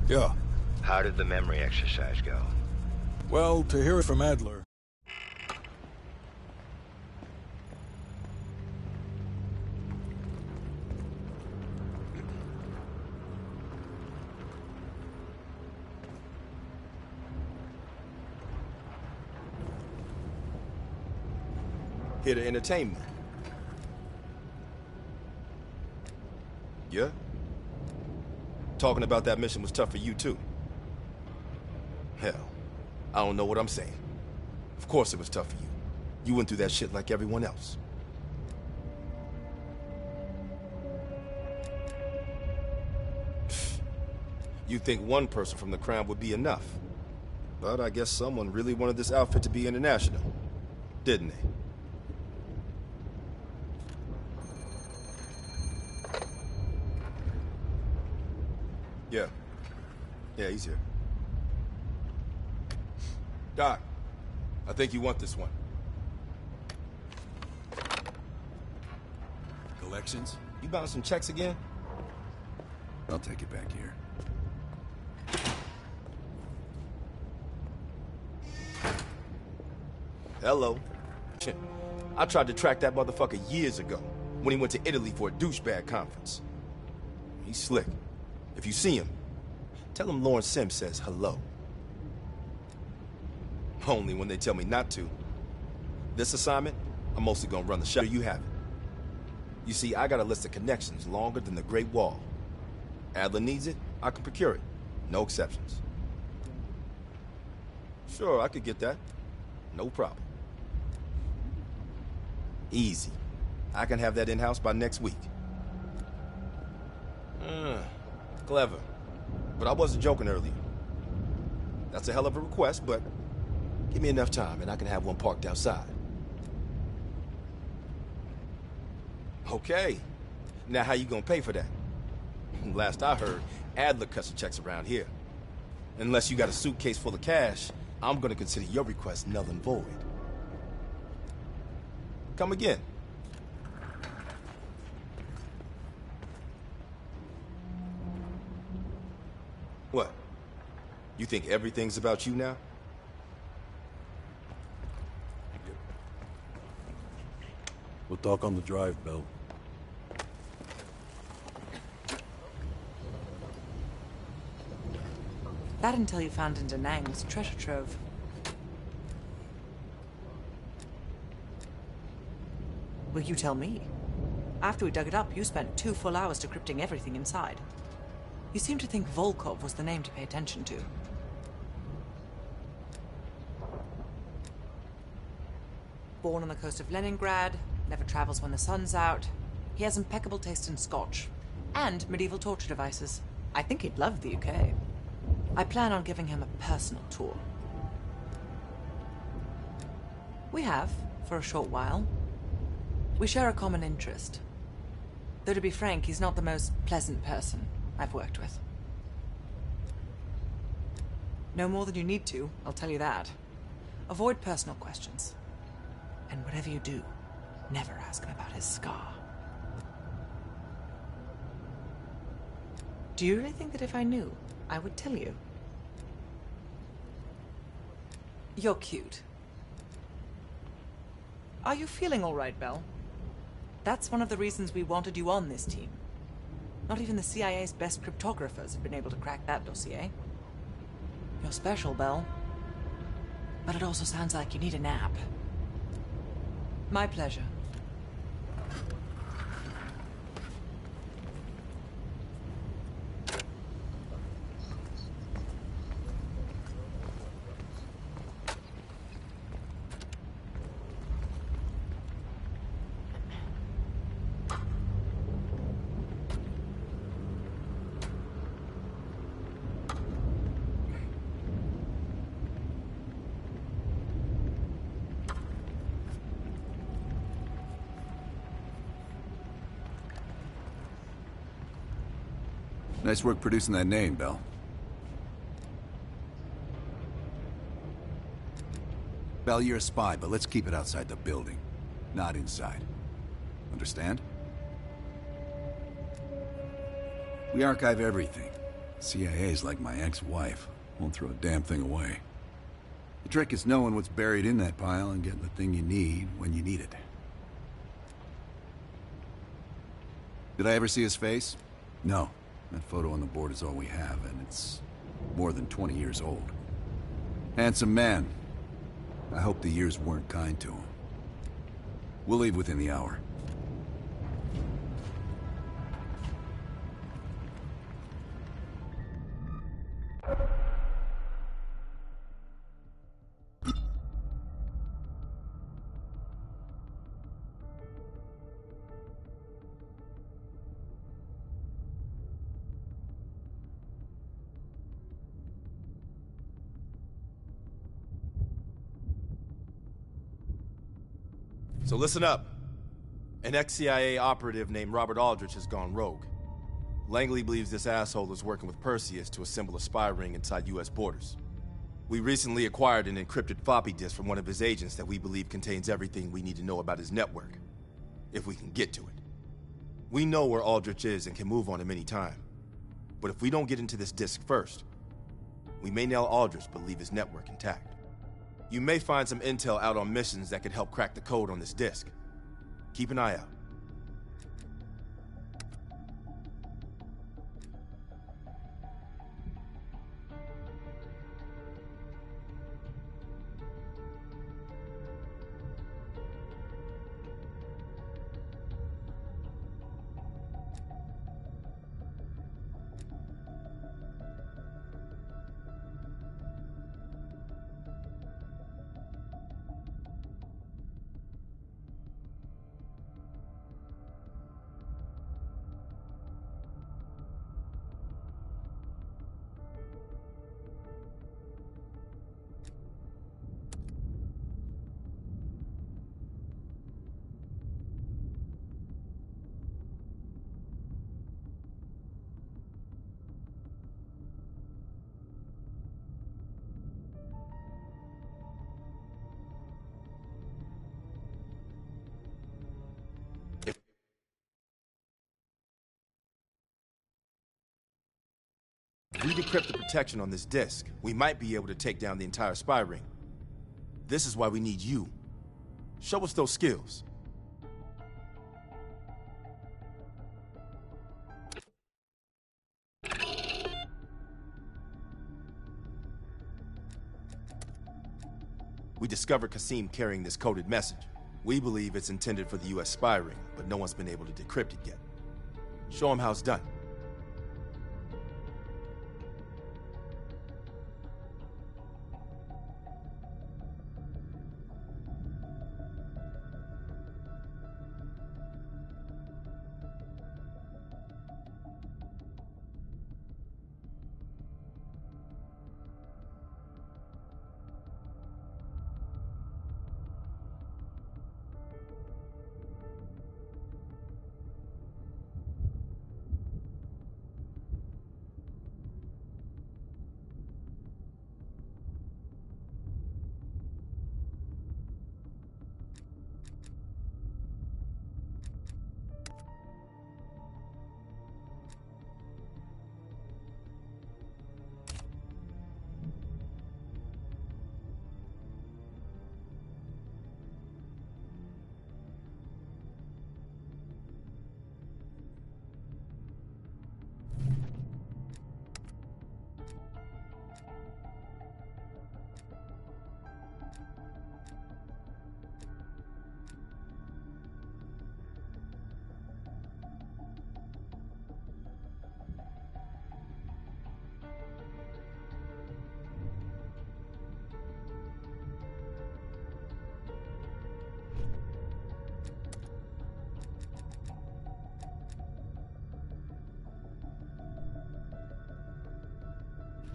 Yeah. How did the memory exercise go? Well, to hear it from Adler. Here to entertain me. Yeah? Talking about that mission was tough for you, too. Hell, I don't know what I'm saying. Of course it was tough for you. You went through that shit like everyone else. You'd think one person from the Crown would be enough. But I guess someone really wanted this outfit to be international. Didn't they? Yeah. Yeah, he's here. Doc, I think you want this one. Collections? You bouncing checks again? I'll take it back here. Hello. I tried to track that motherfucker years ago, when he went to Italy for a douchebag conference. He's slick. If you see him, tell him Lawrence Sims says hello. Only when they tell me not to. This assignment, I'm mostly gonna run the show. You have it. You see, I got a list of connections longer than the Great Wall. Adler needs it, I can procure it. No exceptions. Sure, I could get that. No problem. Easy. I can have that in-house by next week. Clever. But I wasn't joking earlier. That's a hell of a request, but give me enough time and I can have one parked outside. Okay. Now how you gonna pay for that? Last I heard, Adler cuts the checks around here. Unless you got a suitcase full of cash, I'm gonna consider your request null and void. Come again. What? You think everything's about you now? We'll talk on the drive, Bill. That intel you found in Da Nang was treasure trove. Well, you tell me. After we dug it up, you spent 2 full hours decrypting everything inside. You seem to think Volkov was the name to pay attention to. Born on the coast of Leningrad, never travels when the sun's out. He has impeccable taste in scotch. And medieval torture devices. I think he'd love the UK. I plan on giving him a personal tour. We have, for a short while. We share a common interest. Though to be frank, he's not the most pleasant person I've worked with. No more than you need to, I'll tell you that. Avoid personal questions. And whatever you do, never ask him about his scar. Do you really think that if I knew, I would tell you? You're cute. Are you feeling all right, Belle? That's one of the reasons we wanted you on this team. Not even the CIA's best cryptographers have been able to crack that dossier. You're special, Belle. But it also sounds like you need a nap. My pleasure. Nice work producing that name, Bell. Bell, you're a spy, but let's keep it outside the building, not inside. Understand? We archive everything. CIA's like my ex-wife. Won't throw a damn thing away. The trick is knowing what's buried in that pile and getting the thing you need when you need it. Did I ever see his face? No. That photo on the board is all we have, and it's more than 20 years old. Handsome man. I hope the years weren't kind to him. We'll leave within the hour. So listen up. An ex-CIA operative named Robert Aldrich has gone rogue. Langley believes this asshole is working with Perseus to assemble a spy ring inside U.S. borders. We recently acquired an encrypted floppy disk from one of his agents that we believe contains everything we need to know about his network, if we can get to it. We know where Aldrich is and can move on him any time. But if we don't get into this disk first, we may nail Aldrich but leave his network intact. You may find some intel out on missions that could help crack the code on this disk. Keep an eye out. If we decrypt the protection on this disk, we might be able to take down the entire spy ring. This is why we need you. Show us those skills. We discovered Kasim carrying this coded message. We believe it's intended for the US spy ring, but no one's been able to decrypt it yet. Show him how it's done.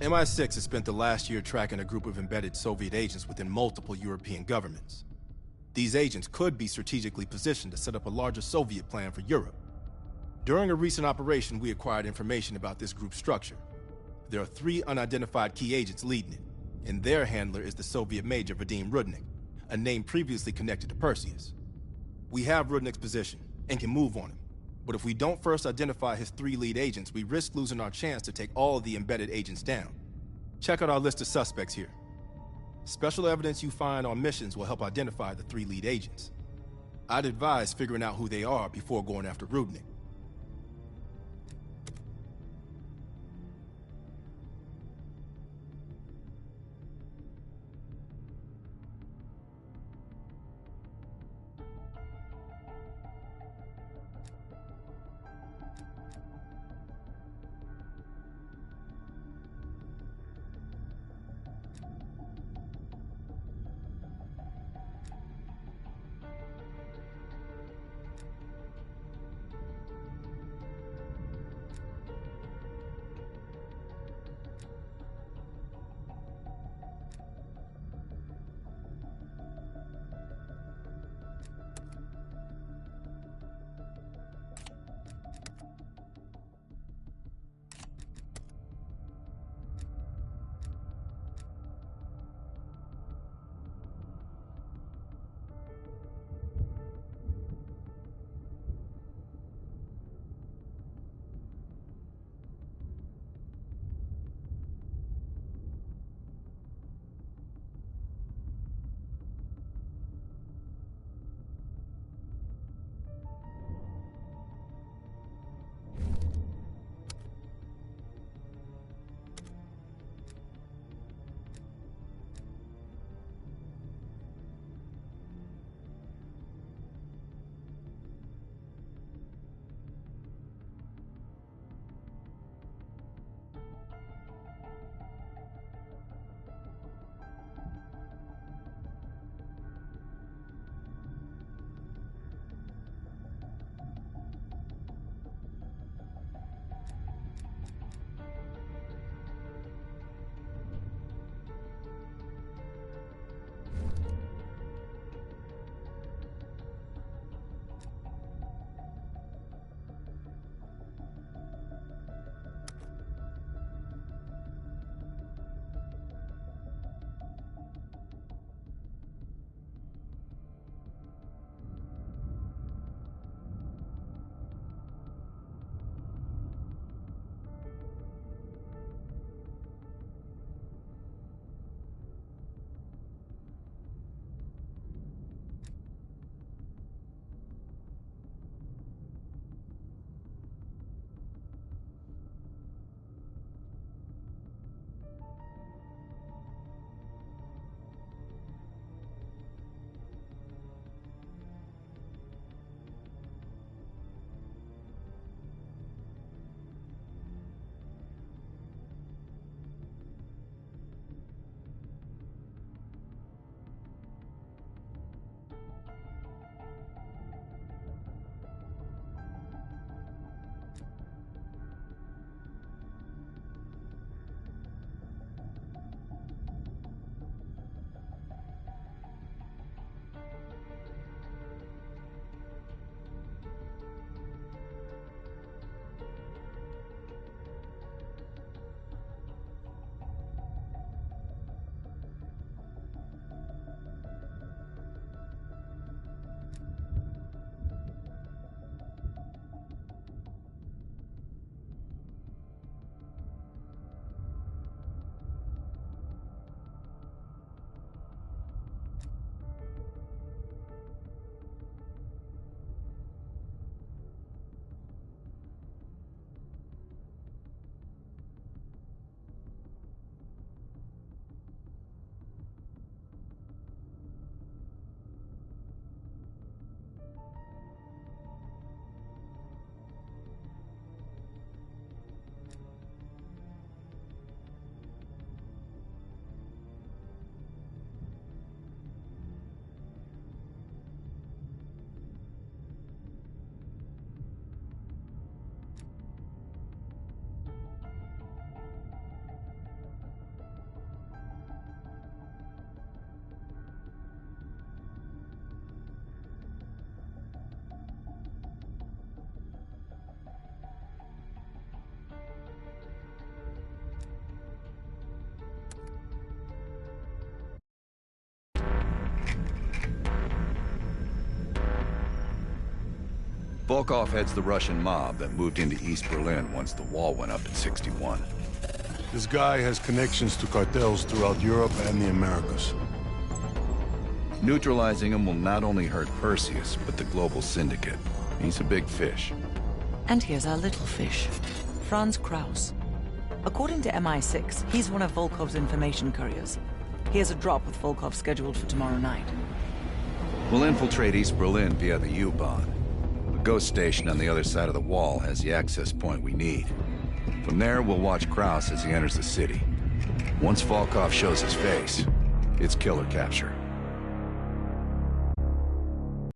MI6 has spent the last year tracking a group of embedded Soviet agents within multiple European governments. These agents could be strategically positioned to set up a larger Soviet plan for Europe. During a recent operation, we acquired information about this group's structure. There are 3 unidentified key agents leading it, and their handler is the Soviet Major Vadim Rudnik, a name previously connected to Perseus. We have Rudnik's position and can move on him, But if we don't first identify his 3 lead agents, we risk losing our chance to take all of the embedded agents down. Check out our list of suspects here. Special evidence you find on missions will help identify the 3 lead agents. I'd advise figuring out who they are before going after Rudnick. Volkov heads the Russian mob that moved into East Berlin once the wall went up in '61. This guy has connections to cartels throughout Europe and the Americas. Neutralizing him will not only hurt Perseus, but the global syndicate. He's a big fish. And here's our little fish, Franz Kraus. According to MI6, he's one of Volkov's information couriers. He has a drop with Volkov scheduled for tomorrow night. We'll infiltrate East Berlin via the U-Bahn. The ghost station on the other side of the wall has the access point we need. From there, we'll watch Kraus as he enters the city. Once Volkov shows his face, it's killer capture.